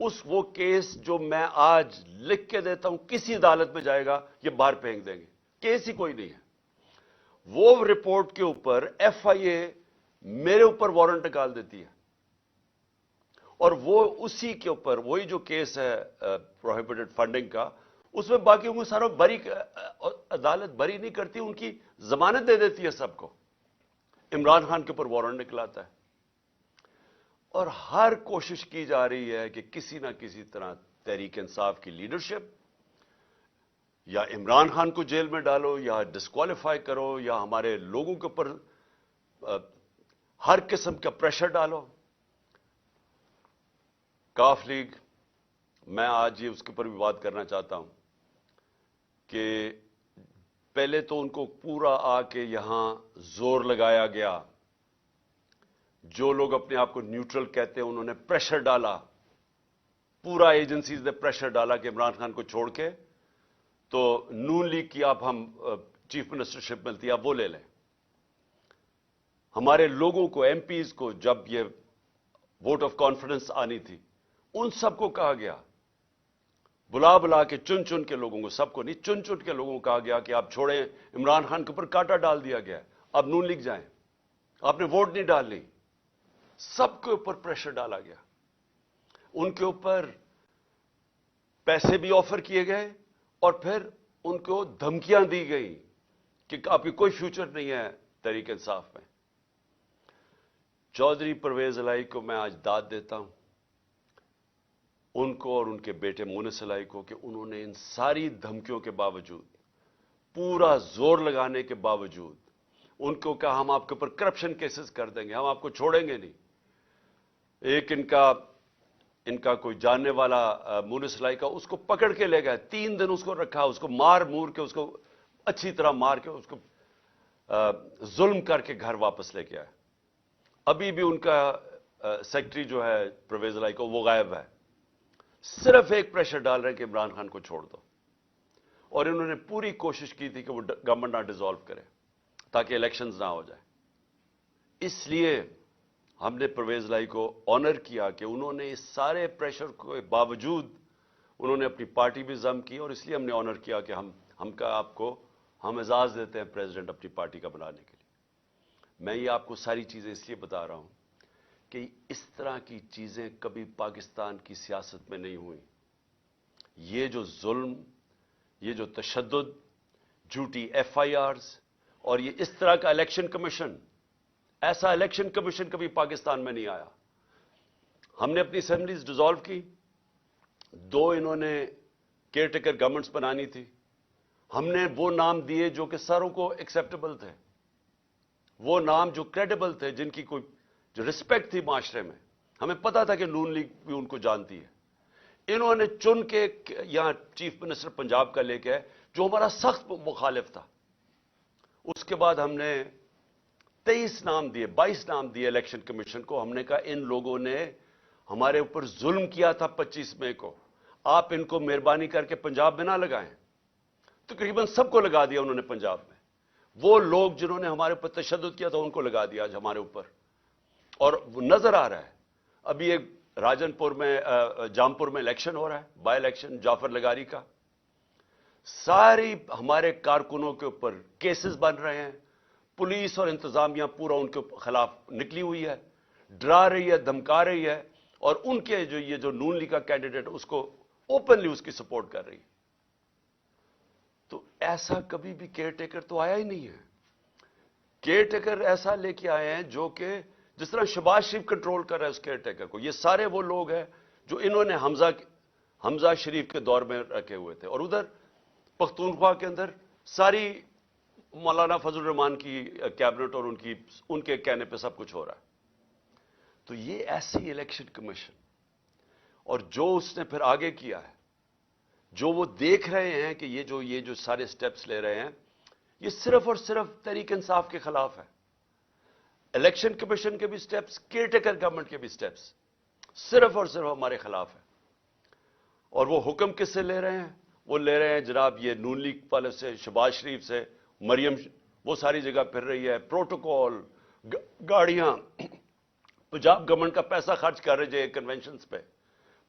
وہ کیس جو میں آج لکھ کے دیتا ہوں کسی عدالت میں جائے گا یہ باہر پھینک دیں گے, کیس ہی کوئی نہیں ہے. وہ رپورٹ کے اوپر ایف آئی اے میرے اوپر وارنٹ نکال دیتی ہے, اور وہ اسی کے اوپر وہی جو کیس ہے پروہیبٹڈ فنڈنگ کا, اس میں باقیوں کو سارا بری, عدالت بری نہیں کرتی, ان کی ضمانت دے دیتی ہے سب کو. عمران خان کے اوپر وارنٹ نکلاتا ہے, اور ہر کوشش کی جا رہی ہے کہ کسی نہ کسی طرح تحریک انصاف کی لیڈرشپ یا عمران خان کو جیل میں ڈالو یا ڈسکوالیفائی کرو یا ہمارے لوگوں کے اوپر ہر قسم کا پریشر ڈالو. کاف لیگ, میں آج یہ اس کے اوپر بھی بات کرنا چاہتا ہوں کہ پہلے تو ان کو پورا آ کے یہاں زور لگایا گیا, جو لوگ اپنے آپ کو نیوٹرل کہتے ہیں انہوں نے پریشر ڈالا, پورا ایجنسیز نے پریشر ڈالا کہ عمران خان کو چھوڑ کے تو نون لیگ کی آپ ہم چیف منسٹرشپ ملتی ہے آپ وہ لے لیں. ہمارے لوگوں کو, ایم پیز کو جب یہ ووٹ آف کانفیڈنس آنی تھی, ان سب کو کہا گیا, بلا بلا کے چن چن کے لوگوں کو, سب کو نہیں, چن چن کے لوگوں کو کہا گیا کہ آپ چھوڑیں, عمران خان کے اوپر کانٹا ڈال دیا گیا, اب نون لیگ جائیں, آپ نے ووٹ نہیں ڈالنی. سب کے اوپر پریشر ڈالا گیا, ان کے اوپر پیسے بھی آفر کیے گئے, اور پھر ان کو دھمکیاں دی گئی کہ آپ کی کوئی فیوچر نہیں ہے تحریک انصاف میں. چودھری پرویز الہی کو میں آج داد دیتا ہوں, ان کو اور ان کے بیٹے مونس الہی کو, کہ انہوں نے ان ساری دھمکیوں کے باوجود, پورا زور لگانے کے باوجود, ان کو کہا ہم آپ کے اوپر کرپشن کیسز کر دیں گے, ہم آپ کو چھوڑیں گے نہیں. ایک ان کا کوئی جاننے والا مونس الہی کا, اس کو پکڑ کے لے گئے, 3 دن اس کو رکھا, اس کو مار مور کے, اس کو اچھی طرح مار کے, اس کو ظلم کر کے گھر واپس لے کے آئے. ابھی بھی ان کا سیکرٹری جو ہے پرویز الہی کو, وہ غائب ہے. صرف ایک پریشر ڈال رہے ہیں کہ عمران خان کو چھوڑ دو, اور انہوں نے پوری کوشش کی تھی کہ وہ گورنمنٹ نہ ڈیزالو کرے تاکہ الیکشنز نہ ہو جائے. اس لیے ہم نے پرویز الہی کو آنر کیا کہ انہوں نے اس سارے پریشر کے باوجود انہوں نے اپنی پارٹی بھی ضم کی, اور اس لیے ہم نے آنر کیا کہ ہم اعزاز دیتے ہیں پریزیڈنٹ اپنی پارٹی کا بنانے کے لیے. میں یہ آپ کو ساری چیزیں اس لیے بتا رہا ہوں کہ اس طرح کی چیزیں کبھی پاکستان کی سیاست میں نہیں ہوئی. یہ جو ظلم, یہ جو تشدد, جھوٹی ایف آئی آرز, اور یہ اس طرح کا الیکشن کمیشن, ایسا الیکشن کمیشن کبھی پاکستان میں نہیں آیا. ہم نے اپنی اسمبلیز ڈیزالو کی, 2 انہوں نے کیئر ٹیکر گورنمنٹس بنانی تھی, ہم نے وہ نام دیے جو کہ ساروں کو ایکسیپٹیبل تھے, وہ نام جو کریڈیبل تھے, جن کی کوئی جو رسپیکٹ تھی معاشرے میں. ہمیں پتا تھا کہ نون لیگ بھی ان کو جانتی ہے. انہوں نے چن کے یہاں چیف منسٹر پنجاب کا لے کے, جو ہمارا سخت مخالف تھا. اس کے بعد ہم نے 23 نام دیے, 22 نام دیے الیکشن کمیشن کو. ہم نے کہا ان لوگوں نے ہمارے اوپر ظلم کیا تھا 25 مئی کو, آپ ان کو مہربانی کر کے پنجاب میں نہ لگائیں. تقریباً سب کو لگا دیا انہوں نے پنجاب میں. وہ لوگ جنہوں نے ہمارے اوپر تشدد کیا تھا ان کو لگا دیا آج ہمارے اوپر. اور وہ نظر آ رہا ہے, ابھی ایک راجن پور میں, جامپور میں الیکشن ہو رہا ہے, بائی الیکشن جعفر لگاری کا. ساری ہمارے کارکنوں کے اوپر کیسز بن رہے ہیں. پولیس اور انتظامیہ پورا ان کے خلاف نکلی ہوئی ہے, ڈرا رہی ہے, دھمکا رہی ہے, اور ان کے جو نون لیگ کا کینڈیڈیٹ اس کو اوپنلی اس کی سپورٹ کر رہی ہے. تو ایسا کبھی بھی کیئر ٹیکر تو آیا ہی نہیں ہے. کیئر ٹیکر ایسا لے کے آئے ہیں جو کہ جس طرح شہباز شریف کنٹرول کر رہا ہے اس کیئر ٹیکر کو. یہ سارے وہ لوگ ہیں جو انہوں نے حمزہ شریف کے دور میں رکھے ہوئے تھے, اور ادھر پختونخوا کے اندر ساری مولانا فضل الرحمان کی کیبنٹ اور ان کے کہنے پہ سب کچھ ہو رہا ہے. تو یہ ایسی الیکشن کمیشن, اور جو اس نے پھر آگے کیا ہے, جو وہ دیکھ رہے ہیں کہ یہ جو سارے سٹیپس لے رہے ہیں, یہ صرف اور صرف تحریک انصاف کے خلاف ہے. الیکشن کمیشن کے بھی سٹیپس, کیئر ٹیکر گورنمنٹ کے بھی سٹیپس صرف اور صرف ہمارے خلاف ہے. اور وہ حکم کس سے لے رہے ہیں؟ وہ لے رہے ہیں جناب یہ نون لیگ والے سے, شہباز شریف سے. مریم وہ ساری جگہ پھر رہی ہے, پروٹوکول, گاڑیاں, پنجاب گورنمنٹ کا پیسہ خرچ کر رہے ہیں کنونشنز پہ.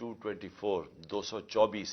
224 224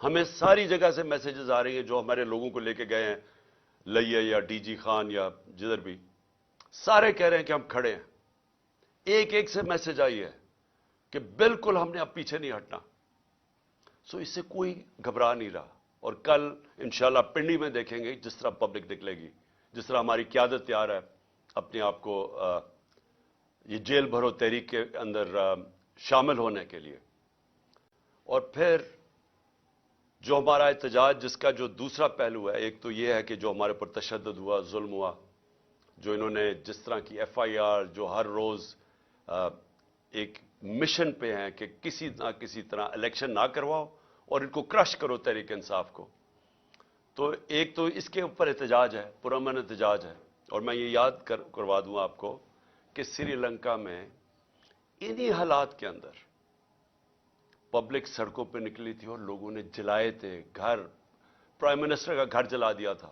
ہمیں ساری جگہ سے میسیجز آ رہی ہیں جو ہمارے لوگوں کو لے کے گئے ہیں لئیے یا ڈی جی خان یا جدھر بھی، سارے کہہ رہے ہیں کہ ہم کھڑے ہیں. ایک ایک سے میسج آئی ہے کہ بالکل ہم نے اب پیچھے نہیں ہٹنا. سو اس سے کوئی گھبرا نہیں رہا. اور کل انشاءاللہ پنڈی میں دیکھیں گے جس طرح پبلک نکلے گی، جس طرح ہماری قیادت تیار ہے اپنے آپ کو یہ جیل بھرو تحریک کے اندر شامل ہونے کے لیے. اور پھر جو ہمارا احتجاج جس کا جو دوسرا پہلو ہے، ایک تو یہ ہے کہ جو ہمارے پر تشدد ہوا، ظلم ہوا، جو انہوں نے جس طرح کی ایف آئی آر، جو ہر روز ایک مشن پہ ہیں کہ کسی نہ کسی طرح الیکشن نہ کرواؤ اور ان کو کرش کرو تحریک انصاف کو. تو ایک تو اس کے اوپر احتجاج ہے، پرامن احتجاج ہے. اور میں یہ یاد کروا دوں آپ کو کہ سری لنکا میں انہی حالات کے اندر پبلک سڑکوں پہ نکلی تھی اور لوگوں نے جلائے تھے گھر، پرائم منسٹر کا گھر جلا دیا تھا،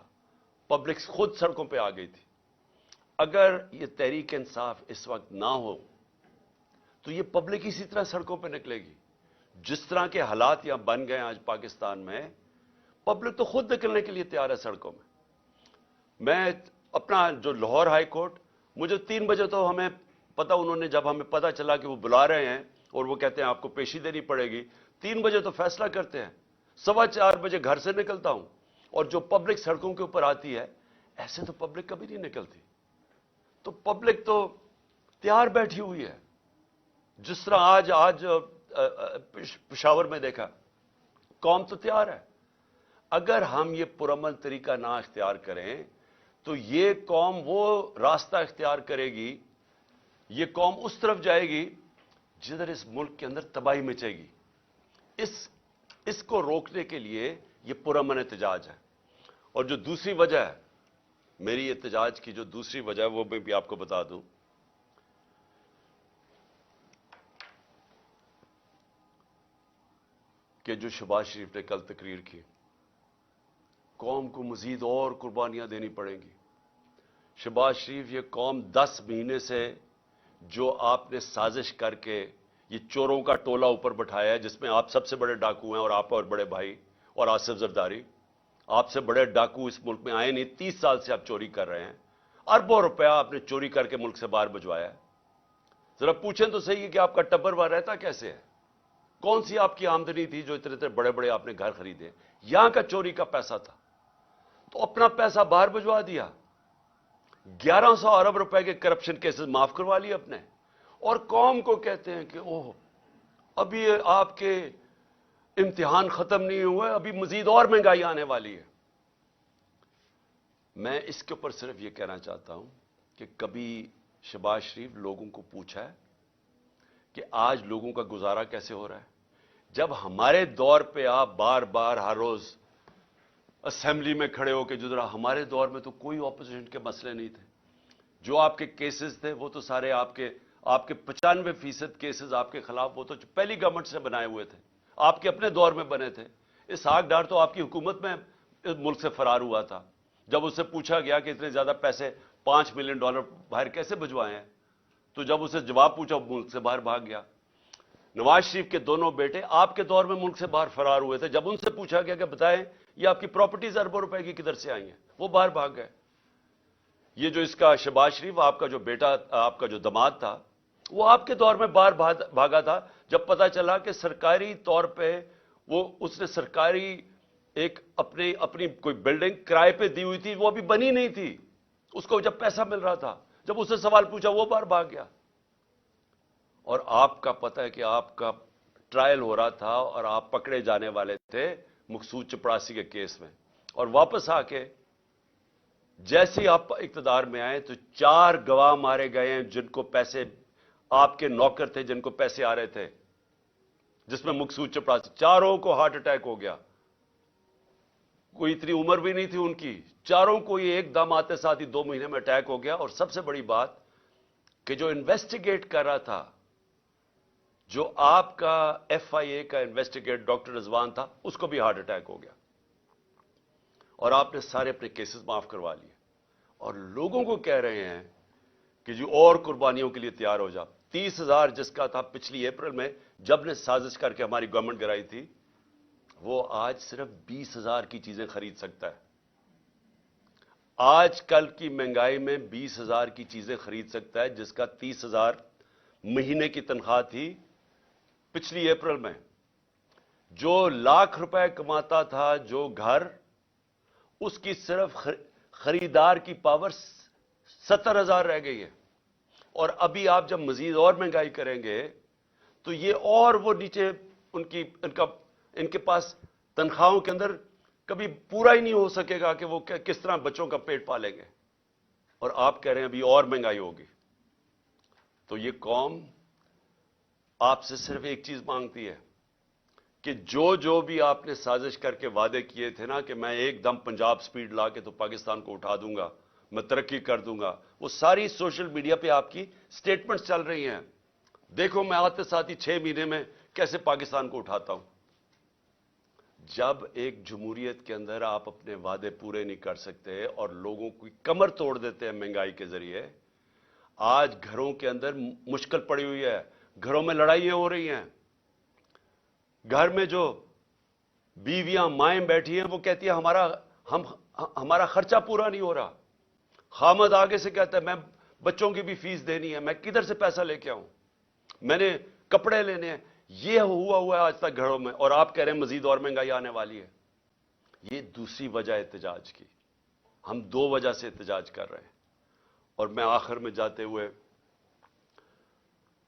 پبلک خود سڑکوں پہ آ گئی تھی. اگر یہ تحریک انصاف اس وقت نہ ہو تو یہ پبلک اسی طرح سڑکوں پہ نکلے گی. جس طرح کے حالات یہاں بن گئے آج پاکستان میں، پبلک تو خود نکلنے کے لیے تیار ہے سڑکوں میں. میں اپنا جو لاہور ہائی کورٹ، مجھے 3 بجے تو ہمیں پتہ، انہوں نے جب ہمیں پتہ چلا کہ وہ بلا رہے ہیں اور وہ کہتے ہیں آپ کو پیشی دینی پڑے گی، 3 بجے تو فیصلہ کرتے ہیں. 4:15 بجے گھر سے نکلتا ہوں اور جو پبلک سڑکوں کے اوپر آتی ہے، ایسے تو پبلک کبھی نہیں نکلتی. تو پبلک تو تیار بیٹھی ہوئی ہے. جس طرح آج پشاور میں دیکھا، قوم تو تیار ہے. اگر ہم یہ پرامن طریقہ نہ اختیار کریں تو یہ قوم وہ راستہ اختیار کرے گی، یہ قوم اس طرف جائے گی جدھر اس ملک کے اندر تباہی مچے گی. اس کو روکنے کے لیے یہ پرامن احتجاج ہے. اور جو دوسری وجہ ہے میری احتجاج کی، جو دوسری وجہ ہے وہ میں بھی آپ کو بتا دوں کہ جو شہباز شریف نے کل تقریر کی، قوم کو مزید اور قربانیاں دینی پڑیں گی. شہباز شریف، یہ قوم 10 مہینے سے جو آپ نے سازش کر کے یہ چوروں کا ٹولہ اوپر بٹھایا ہے، جس میں آپ سب سے بڑے ڈاکو ہیں اور آپ اور بڑے بھائی اور آصف زرداری، آپ سے بڑے ڈاکو اس ملک میں آئے نہیں. 30 سال سے آپ چوری کر رہے ہیں، اربوں روپیہ آپ نے چوری کر کے ملک سے باہر بھجوایا ہے. ذرا پوچھیں تو صحیح کہ آپ کا ٹبر وہاں رہتا کیسے ہے؟ کون سی آپ کی آمدنی تھی جو اتنے بڑے بڑے آپ نے گھر خریدے؟ یہاں کا چوری کا پیسہ تھا تو اپنا پیسہ باہر بھجوا دیا. 1100 ارب روپے کے کرپشن کیسز معاف کروا لیے اپنے، اور قوم کو کہتے ہیں کہ اوہ ابھی آپ کے امتحان ختم نہیں ہوئے، ابھی مزید اور مہنگائی آنے والی ہے. میں اس کے اوپر صرف یہ کہنا چاہتا ہوں کہ کبھی شہباز شریف لوگوں کو پوچھا ہے کہ آج لوگوں کا گزارا کیسے ہو رہا ہے؟ جب ہمارے دور پہ آپ بار بار ہر روز اسمبلی میں کھڑے ہو کے جدرا، ہمارے دور میں تو کوئی اپوزیشن کے مسئلے نہیں تھے. جو آپ کے کیسز تھے وہ تو سارے آپ کے 95% کیسز آپ کے خلاف وہ تو پہلی گورنمنٹ سے بنائے ہوئے تھے، آپ کے اپنے دور میں بنے تھے. اسحاق ڈار تو آپ کی حکومت میں اس ملک سے فرار ہوا تھا. جب اس سے پوچھا گیا کہ اتنے زیادہ پیسے $5 ملین باہر کیسے بھجوائے ہیں، تو جب اسے جواب پوچھا ملک سے باہر بھاگ گیا. نواز شریف کے دونوں بیٹے آپ کے دور میں ملک سے باہر فرار ہوئے تھے. جب ان سے پوچھا گیا کہ بتائیں یہ آپ کی پراپرٹیز اربوں روپے کی کدھر سے آئی ہیں، وہ باہر بھاگ گئے. یہ جو اس کا شہباز شریف، آپ کا جو بیٹا، آپ کا جو داماد تھا، وہ آپ کے دور میں باہر بھاگا تھا جب پتا چلا کہ سرکاری طور پہ اس نے سرکاری ایک اپنی کوئی بلڈنگ کرائے پہ دی ہوئی تھی، وہ ابھی بنی نہیں تھی، اس کو جب پیسہ مل رہا تھا، جب اس سے سوال پوچھا وہ باہر بھاگ گیا. اور آپ کا پتہ ہے کہ آپ کا ٹرائل ہو رہا تھا اور آپ پکڑے جانے والے تھے مقصود چپڑاسی کے کیس میں، اور واپس آ کے جیسے ہی آپ اقتدار میں آئے تو 4 گواہ مارے گئے ہیں جن کو پیسے، آپ کے نوکر تھے جن کو پیسے آ رہے تھے، جس میں مقصود چپڑاسی، چاروں کو ہارٹ اٹیک ہو گیا. کوئی اتنی عمر بھی نہیں تھی ان کی، چاروں کو یہ ایک دم آتے ساتھ ہی 2 مہینے میں اٹیک ہو گیا. اور سب سے بڑی بات کہ جو انویسٹیگیٹ کر رہا تھا، جو آپ کا ایف آئی اے کا انویسٹیگیٹ ڈاکٹر رضوان تھا، اس کو بھی ہارٹ اٹیک ہو گیا. اور آپ نے سارے اپنے کیسز معاف کروا لیے اور لوگوں کو کہہ رہے ہیں کہ جو اور قربانیوں کے لیے تیار ہو جا. 30,000 جس کا تھا پچھلی اپریل میں جب نے سازش کر کے ہماری گورنمنٹ گرائی تھی، وہ آج صرف 20,000 کی چیزیں خرید سکتا ہے. آج کل کی مہنگائی میں 20,000 کی چیزیں خرید سکتا ہے جس کا 30,000 مہینے کی تنخواہ تھی پچھلی اپریل میں. جو لاکھ روپے کماتا تھا جو گھر، اس کی صرف خریدار کی پاور 70,000 رہ گئی ہے. اور ابھی آپ جب مزید اور مہنگائی کریں گے تو یہ اور وہ نیچے ان کے پاس تنخواہوں کے اندر کبھی پورا ہی نہیں ہو سکے گا کہ وہ کس طرح بچوں کا پیٹ پالیں گے. اور آپ کہہ رہے ہیں ابھی اور مہنگائی ہوگی. تو یہ قوم آپ سے صرف ایک چیز مانگتی ہے کہ جو بھی آپ نے سازش کر کے وعدے کیے تھے نا کہ میں ایک دم پنجاب سپیڈ لا کے تو پاکستان کو اٹھا دوں گا، میں ترقی کر دوں گا، وہ ساری سوشل میڈیا پہ آپ کی سٹیٹمنٹس چل رہی ہیں. دیکھو میں آتے ساتھ ہی 6 مہینے میں کیسے پاکستان کو اٹھاتا ہوں. جب ایک جمہوریت کے اندر آپ اپنے وعدے پورے نہیں کر سکتے اور لوگوں کی کمر توڑ دیتے ہیں مہنگائی کے ذریعے، آج گھروں کے اندر مشکل پڑی ہوئی ہے، گھروں میں لڑائیاں ہو رہی ہیں. گھر میں جو بیویاں مائیں بیٹھی ہیں وہ کہتی ہیں ہمارا خرچہ پورا نہیں ہو رہا. خامد آگے سے کہتا ہے میں بچوں کی بھی فیس دینی ہے، میں کدھر سے پیسہ لے کے آؤں، میں نے کپڑے لینے ہیں. یہ ہوا ہے آج تک گھروں میں، اور آپ کہہ رہے ہیں مزید اور مہنگائی آنے والی ہے. یہ دوسری وجہ احتجاج کی. ہم 2 وجہ سے احتجاج کر رہے ہیں. اور میں آخر میں جاتے ہوئے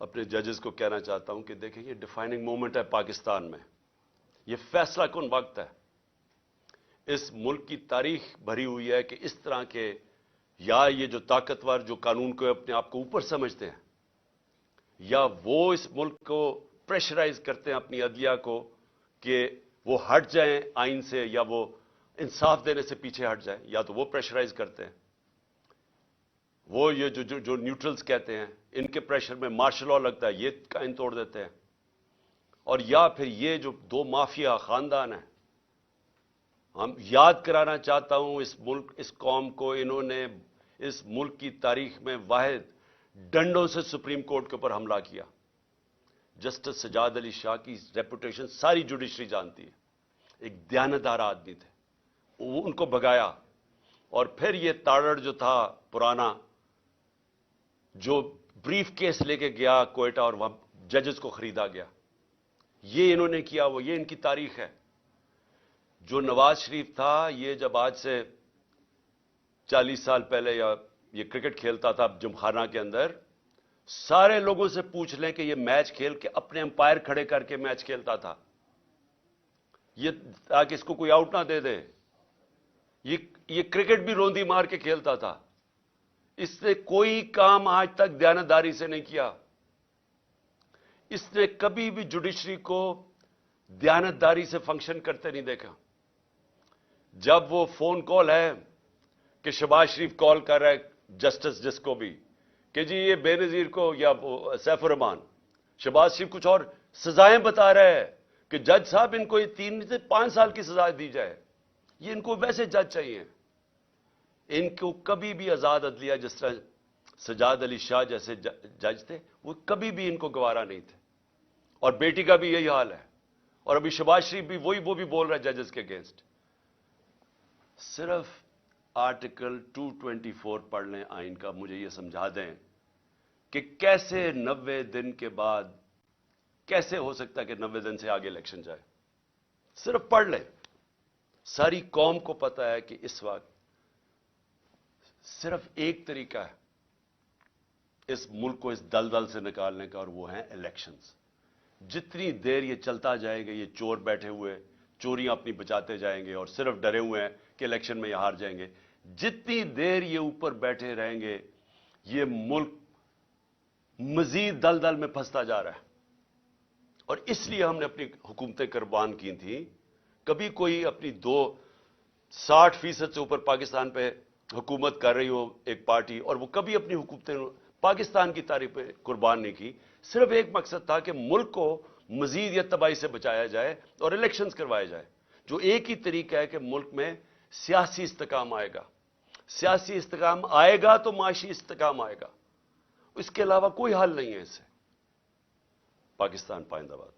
اپنے ججز کو کہنا چاہتا ہوں کہ دیکھیں یہ ڈیفائننگ مومنٹ ہے پاکستان میں. یہ فیصلہ کن وقت ہے. اس ملک کی تاریخ بھری ہوئی ہے کہ اس طرح کے یا یہ جو طاقتور جو قانون کو اپنے آپ کو اوپر سمجھتے ہیں، یا وہ اس ملک کو پریشرائز کرتے ہیں اپنی عدلیہ کو کہ وہ ہٹ جائیں آئین سے، یا وہ انصاف دینے سے پیچھے ہٹ جائیں، یا تو وہ پریشرائز کرتے ہیں. وہ یہ جو نیوٹرلز کہتے ہیں ان کے پریشر میں مارشل لا لگتا ہے، یہ قائم توڑ دیتے ہیں. اور یا پھر یہ جو 2 مافیا خاندان ہیں، ہم یاد کرانا چاہتا ہوں اس قوم کو، انہوں نے اس ملک کی تاریخ میں واحد ڈنڈوں سے سپریم کورٹ کے اوپر حملہ کیا. جسٹس سجاد علی شاہ کی ریپوٹیشن ساری جوڈیشری جانتی ہے. ایک دیانتدار آدمی تھے، ان کو بھگایا. اور پھر یہ تاڑڑ جو تھا پرانا، جو بریف کیس لے کے گیا کوئٹہ اور وہاں ججز کو خریدا گیا، یہ انہوں نے کیا. یہ ان کی تاریخ ہے. جو نواز شریف تھا، یہ جب آج سے 40 سال پہلے یہ کرکٹ کھیلتا تھا جمخانہ کے اندر، سارے لوگوں سے پوچھ لیں کہ یہ میچ کھیل کے اپنے امپائر کھڑے کر کے میچ کھیلتا تھا، یہ تاکہ اس کو کوئی آؤٹ نہ دے دے. یہ کرکٹ بھی روندی مار کے کھیلتا تھا. اس نے کوئی کام آج تک دیانتداری سے نہیں کیا. اس نے کبھی بھی جوڈیشری کو دیانتداری سے فنکشن کرتے نہیں دیکھا. جب وہ فون کال ہے کہ شہباز شریف کال کر رہا ہے جسٹس جس کو بھی کہ جی یہ بے نظیر کو یا سیف الرحمان، شہباز شریف کچھ اور سزائیں بتا رہے ہیں کہ جج صاحب ان کو یہ 3 سے 5 سال کی سزا دی جائے. یہ ان کو ویسے جج چاہیے. ان کو کبھی بھی آزاد عدلیہ، جس طرح سجاد علی شاہ جیسے جج تھے، وہ کبھی بھی ان کو گوارا نہیں تھے. اور بیٹی کا بھی یہی حال ہے. اور ابھی شہباز شریف بھی وہ بھی بول رہا ہے ججز کے اگینسٹ. صرف آرٹیکل 224 پڑھ لیں آئین کا، مجھے یہ سمجھا دیں کہ کیسے 90 دن کے بعد کیسے ہو سکتا ہے کہ 90 دن سے آگے الیکشن جائے. صرف پڑھ لیں. ساری قوم کو پتا ہے کہ اس وقت صرف ایک طریقہ ہے اس ملک کو اس دلدل سے نکالنے کا، اور وہ ہیں الیکشنز. جتنی دیر یہ چلتا جائے گا، یہ چور بیٹھے ہوئے چوریاں اپنی بچاتے جائیں گے اور صرف ڈرے ہوئے ہیں کہ الیکشن میں یہ ہار جائیں گے. جتنی دیر یہ اوپر بیٹھے رہیں گے، یہ ملک مزید دلدل میں پھنستا جا رہا ہے. اور اس لیے ہم نے اپنی حکومتیں قربان کی تھیں. کبھی کوئی اپنی 60% سے اوپر پاکستان پہ حکومت کر رہی ہو ایک پارٹی، اور وہ کبھی اپنی حکومتیں پاکستان کی تاریخ پہ قربان نہیں کی. صرف ایک مقصد تھا کہ ملک کو مزید یا تباہی سے بچایا جائے اور الیکشنز کروائے جائے. جو ایک ہی طریقہ ہے کہ ملک میں سیاسی استحکام آئے گا. سیاسی استحکام آئے گا تو معاشی استحکام آئے گا. اس کے علاوہ کوئی حل نہیں ہے اس سے. پاکستان پائندہ باد.